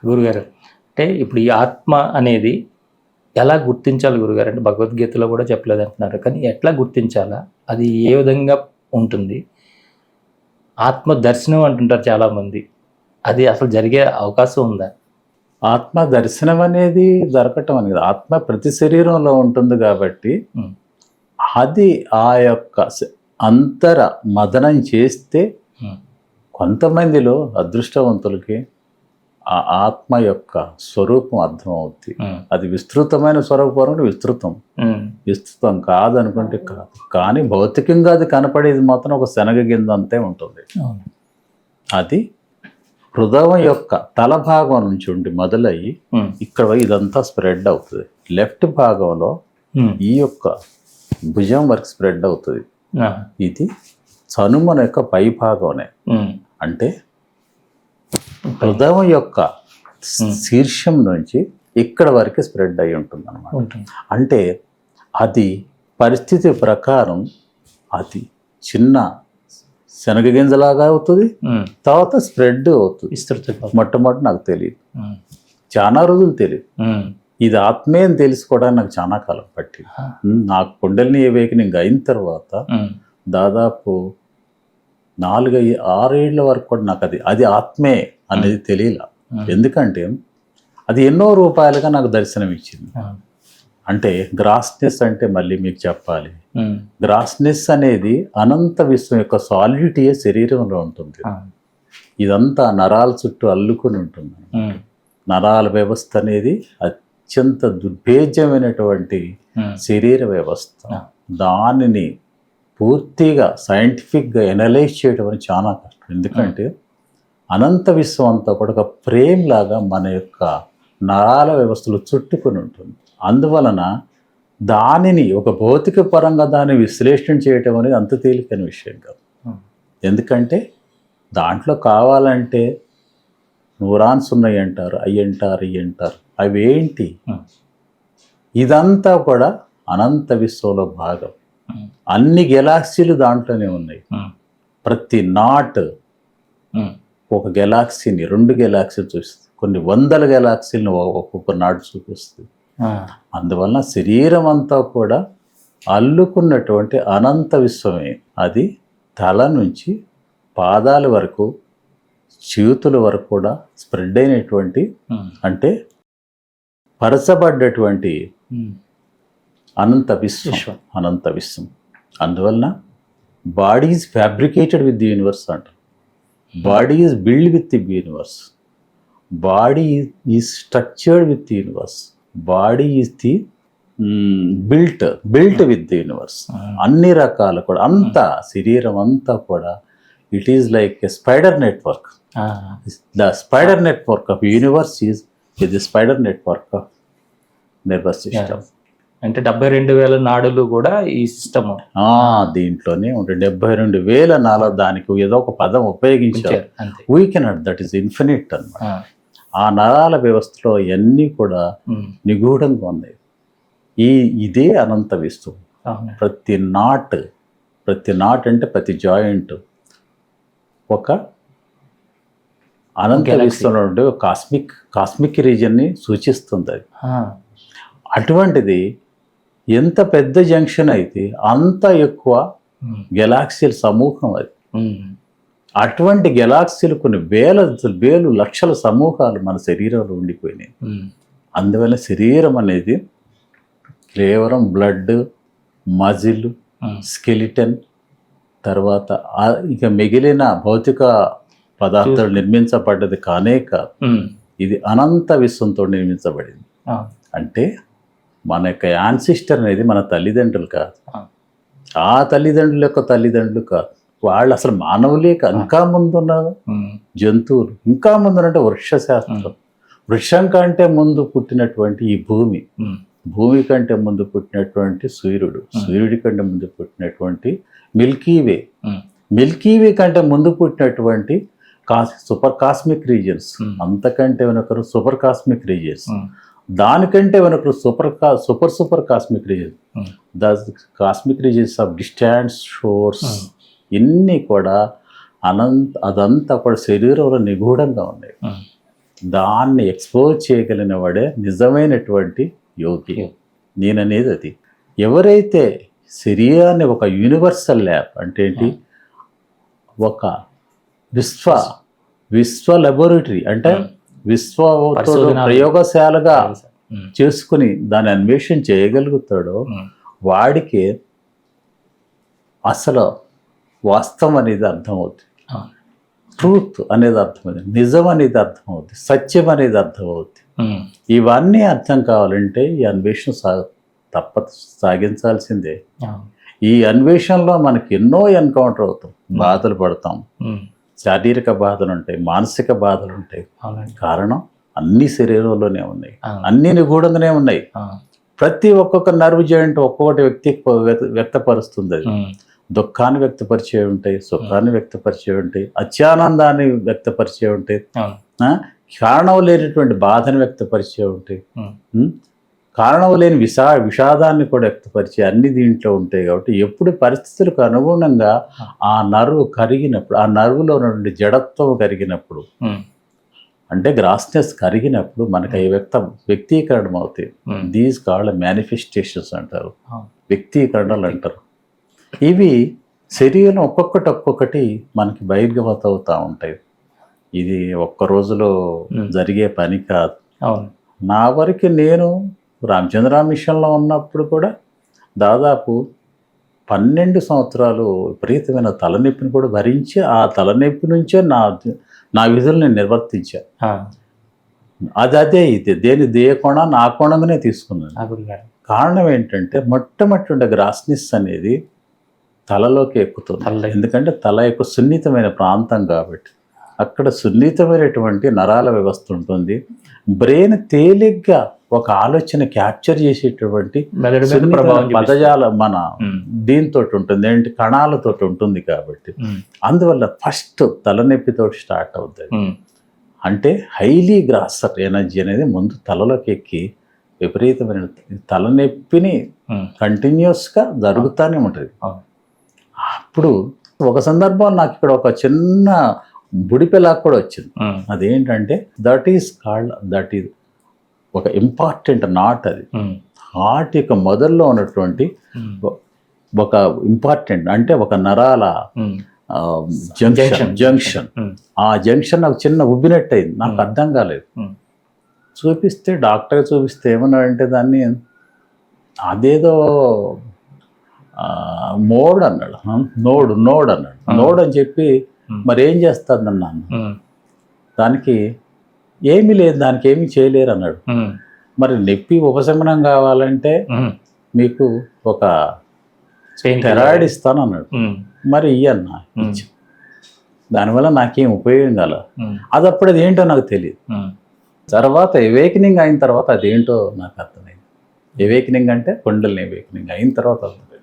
గురుగారు అంటే ఇప్పుడు ఈ ఆత్మ అనేది ఎలా గుర్తించాలి గురుగారు? అంటే భగవద్గీతలో కూడా చెప్పలేదు అంటున్నారు. కానీ ఎట్లా గుర్తించాలా? అది ఏ విధంగా ఉంటుంది? ఆత్మ దర్శనం అంటుంటారు చాలామంది. అది అసలు జరిగే అవకాశం ఉందా? ఆత్మ దర్శనం అనేది జరగటం అనేది ఆత్మ ప్రతి శరీరంలో ఉంటుంది కాబట్టి హ్మ్. అది ఆ యొక్క అంతర మదనం చేస్తే హ్మ్. కొంతమందిలో అదృష్టవంతులకి ఆ ఆత్మ యొక్క స్వరూపం అర్థమవుతుంది. హ్మ్. అది విస్తృతమైన స్వరూపం విస్తృతం, హ్మ్. విస్తృతం కాదనుకుంటే కాదు. కానీ భౌతికంగా అది కనపడేది మాత్రం ఒక శనగ గింజ అంతే ఉంటుంది. అవును. అది హృదయం యొక్క తల భాగం నుంచి ఉండి మొదలయ్యి హ్మ్. ఇక్కడ ఇదంతా స్ప్రెడ్ అవుతుంది. లెఫ్ట్ భాగంలో హ్మ్. ఈ యొక్క భుజం వరకు స్ప్రెడ్ అవుతుంది. ఆ! ఇది చనుమన యొక్క పై భాగంనే, హ్మ్. అంటే హృదయం యొక్క శీర్షం నుంచి ఇక్కడ వరకు స్ప్రెడ్ అయి ఉంటుంది అన్నమాట. ఉంటుంది. అంటే అది పరిస్థితి ప్రకారం అది చిన్న శనగ గింజలాగా అవుతుంది, హ్మ్. తర్వాత స్ప్రెడ్ అవుతుంది. విస్తృతంగా. మొట్టమొదటి నాకు తెలియదు, హ్మ్. చాలా రోజులు తెలియదు. హ్మ్. ఇది ఆత్మే అని తెలుసుకోవడానికి నాకు చాలా కాలం పట్టింది. ఆ! నాకు కుండలిని అవేకనింగ్ అయిన తర్వాత హ్మ్. దాదాపు 4-6 ఏళ్ల వరకు కూడా నాకు అది ఆత్మే అనేది తెలియల. ఎందుకంటే అది ఎన్నో రూపాయలుగా నాకు దర్శనం ఇచ్చింది. ఆ! అంటే గ్రాస్నెస్ అంటే మళ్ళీ మీకు చెప్పాలి. హ్మ్. గ్రాస్నెస్ అనేది అనంత విశ్వం యొక్క సాలిడిటీయే శరీరంలో ఉంటుంది. ఆ! ఇదంతా నరాల చుట్టూ అల్లుకుని ఉంటుంది. హ్మ్. నరాల వ్యవస్థ అనేది అత్యంత దుర్భేద్యమైనటువంటి హ్మ్. శరీర వ్యవస్థ. ఆ! దానిని పూర్తిగా సైంటిఫిక్గా ఎనలైజ్ చేయడం అనేది చాలా కష్టం. ఎందుకంటే అనంత విశ్వం అంతా కూడా ఒక ఫ్రేమ్ లాగా మన యొక్క నరాల వ్యవస్థలు చుట్టుకొని ఉంటుంది. అందువలన దానిని ఒక భౌతిక పరంగా దాన్ని విశ్లేషణ చేయటం అనేది అంత తేలికైన విషయం కాదు. హ్మ్. ఎందుకంటే దాంట్లో కావాలంటే న్యూరాన్స్ ఉన్నాయి అంటారు, అవి అంటారు, ఇవి అంటారు. అవి ఏంటి? హ్మ్. ఇదంతా కూడా అనంత విశ్వంలో భాగం. హ్మ్. అన్ని గెలాక్సీలు దాంట్లోనే ఉన్నాయి. హ్మ్. ప్రతి నాట్ హ్మ్. ఒక గెలాక్సీని 2 గెలాక్సీలు చూస్తుంది, కొన్ని వందల గెలాక్సీలను ఒక్కొక్క నాట్ చూపిస్తుంది. ఆ! అందువలన శరీరం అంతా కూడా అల్లుకున్నటువంటి అనంత విశ్వమే. అది తల నుంచి పాదాల వరకు, చేతుల వరకు కూడా స్ప్రెడ్ అయినటువంటి, హ్మ్. అంటే పరచబడ్డటువంటి హ్మ్. అనంత విశ్వం. అనంత విశ్వం. అందువలన body is fabricated with the universe అంటారు. Body is build with the universe. Body is structured with the universe. Body is the built with the universe. అన్ని రకాలు కూడా అంతా శరీరం అంతా కూడా it is like a spider network. Ah! The spider network of universe is the spider network of nervous system. అంటే 72,000 నాడులు కూడా ఈ సిస్టమ్ దీంట్లోనే ఉంటే 72,000 నాలుగు, దానికి ఏదో ఒక పదం ఉపయోగించారు. అంతే. We cannot, that is infinite అన్నమాట. ఆ! ఆ నరాల వ్యవస్థలో అన్నీ కూడా హ్మ్. నిగూఢంగా ఉన్నాయి. ఇదే అనంత విశ్వం. అవును. ప్రతి నాట్ అంటే ప్రతి జాయింట్ ఒక అనంత Galaxy. విశ్వంలో ఉండే కాస్మిక్ రీజియన్ని సూచిస్తుంది అది. ఆ! అటువంటిది ఎంత పెద్ద జంక్షన్ అయితే అంత ఎక్కువ హ్మ్. గెలాక్సీల సమూహం అది. హ్మ్. అటువంటి గెలాక్సీలు కొన్ని వేలు లక్షల సమూహాలు మన శరీరంలో ఉండిపోయినాయి. హ్మ్. అందువల్ల శరీరం అనేది కేవలం బ్లడ్, మజిల్, హ్మ్. స్కెలిటన్, తర్వాత ఇక మిగిలిన భౌతిక పదార్థాలు నిర్మించబడ్డది కానే కాదు. హ్మ్. ఇది అనంత విశ్వంతో నిర్మించబడింది. ఆ! అంటే మన యొక్క యాన్సిస్టర్ అనేది మన తల్లిదండ్రులు కాదు, ఆ! ఆ తల్లిదండ్రుల యొక్క తల్లిదండ్రులు కాదు. వాళ్ళు అసలు మానవులే కాదు, ఇంకా ముందున్నారు హ్మ్. జంతువులు, ఇంకా ముందునంటే వృక్షశాస్త్రం. వృక్షం కంటే ముందు పుట్టినటువంటి ఈ భూమి, హ్మ్. భూమి కంటే ముందు పుట్టినటువంటి సూర్యుడు, సూర్యుడి కంటే ముందు పుట్టినటువంటి మిల్కీవే, హ్మ్. మిల్కీవే కంటే ముందు పుట్టినటువంటి సూపర్ కాస్మిక్ రీజియన్స్, అంతకంటే వెనకరు సూపర్ కాస్మిక్ రీజియన్స్, హ్మ్. దానికంటే వెనకరు సూపర్ కాస్మిక్ రీజియన్స్, హ్మ్. The cosmic regions of distant షోర్స్. ఇన్ని కూడా అదంతా కూడా శరీరంలో నిగూఢంగా ఉన్నాయి. హ్మ్. దాన్ని ఎక్స్పోజ్ చేయగలిగిన వాడే నిజమైనటువంటి యోగి. నేననేది అది. ఎవరైతే శరీరాన్ని ఒక యూనివర్సల్ ల్యాబ్ అంటే ఏంటి, ఒక విశ్వ లెబొరేటరీ అంటే ప్రయోగశాలగా చేసుకుని దాన్ని అన్వేషణ చేయగలుగుతాడో వాడికి అసలు వాస్తవం అనేది అర్థమవుతుంది, ట్రూత్ అనేది అర్థమవుతుంది, నిజం అనేది అర్థమవుతుంది, సత్యం అనేది అర్థమవుతుంది. ఇవన్నీ అర్థం కావాలంటే ఈ అన్వేషణ సాగించాల్సిందే. ఈ అన్వేషణలో మనకి ఎన్నో ఎన్కౌంటర్ అవుతాం, బాధలు పడతాం, శారీరక బాధలు ఉంటాయి, మానసిక బాధలు ఉంటాయి. కారణం అన్ని శరీరంలోనే ఉన్నాయి, అన్ని నిగూఢంగానే ఉన్నాయి. ప్రతి ఒక్కొక్క నర్వ్ జాయింట్ ఒక్కొక్కటి వ్యక్తపరుస్తుంది. అది దుఃఖాన్ని వ్యక్తపరిచే ఉంటాయి, సుఖాన్ని వ్యక్తపరిచే ఉంటాయి, అత్యానందాన్ని వ్యక్తపరిచే ఉంటాయి, కారణం లేనటువంటి బాధను వ్యక్తపరిచే ఉంటాయి, కారణం లేని విషాదాన్ని కూడా వ్యక్తపరిచే అన్ని దీంట్లో ఉంటాయి. కాబట్టి ఎప్పుడు పరిస్థితులకు అనుగుణంగా ఆ నర్వ్ కరిగినప్పుడు, ఆ నర్వులో నుండి జడత్వం కరిగినప్పుడు అంటే గ్రాస్నెస్ కరిగినప్పుడు మనకు అవి వ్యక్తీకరణం అవుతాయి. దీస్ కాల్డ్ మేనిఫెస్టేషన్స్ అంటారు, వ్యక్తీకరణలు అంటారు. ఇవి శరీరం ఒక్కొక్కటి మనకి బహిర్గతమవుతూ ఉంటాయి. ఇది ఒక్క రోజులో జరిగే పని కాదు. నా వరకు నేను రామచంద్ర మిషన్లో ఉన్నప్పుడు కూడా దాదాపు 12 సంవత్సరాలు విపరీతమైన తలనొప్పిని కూడా భరించి ఆ తలనొప్పి నుంచే నా విధులు నేను నిర్వర్తించాను. అదే దేని కోణం నా కోణంగానే తీసుకున్నాను. కారణం ఏంటంటే మొట్టమొదటి గ్రాస్నిస్ అనేది తలలోకి ఎక్కుతుంది. ఎందుకంటే తల యొక్క సున్నితమైన ప్రాంతం కాబట్టి అక్కడ సున్నితమైనటువంటి నరాల వ్యవస్థ ఉంటుంది. బ్రెయిన్ తేలిగ్గా ఒక ఆలోచన క్యాప్చర్ చేసేటువంటి పదజాల మన దీంతో ఉంటుంది, ఏంటి కణాలతో ఉంటుంది. కాబట్టి అందువల్ల ఫస్ట్ తలనొప్పితో స్టార్ట్ అవుతుంది. అంటే హైలీ గ్రాసర్ ఎనర్జీ అనేది ముందు తలలోకి ఎక్కి విపరీతమైన తలనొప్పిని కంటిన్యూస్గా జరుగుతూనే ఉంటుంది. అప్పుడు ఒక సందర్భం నాకు ఇక్కడ ఒక చిన్న బుడిపెలా కూడా వచ్చింది. అదేంటంటే దట్ ఈస్ ఒక ఇంపార్టెంట్ నాట్. అది హార్ట్ యొక్క మొదల్లో ఉన్నటువంటి ఒక ఇంపార్టెంట్ అంటే ఒక నరాల జంక్షన్. ఆ జంక్షన్ నాకు చిన్న ఉబ్బినట్టు అయింది, నాకు అర్థం కాలేదు. చూపిస్తే డాక్టర్ చూపిస్తే ఏమన్నాడంటే దాన్ని అదేదో మోడ్ అన్నాడు, నోడ్ అన్నాడు. నోడ్ అని చెప్పి మరి ఏం చేస్తుందన్నాను. దానికి ఏమీ లేదు, దానికి ఏమీ చేయలేరు అన్నాడు. మరి నొప్పి ఉపశమనం కావాలంటే మీకు ఒక స్టెరాయిడ్ ఇస్తాను అన్నాడు. మరి ఇయ్యన్నా ఇచ్చి దానివల్ల నాకేం ఉపయోగం కాల. అది అప్పుడు అది ఏంటో నాకు తెలియదు. తర్వాత ఎవేకనింగ్ అయిన తర్వాత అదేంటో నాకు అర్థమైంది. ఎవేకనింగ్ అంటే కుండలిని ఎవేకనింగ్ అయిన తర్వాత అర్థమైంది.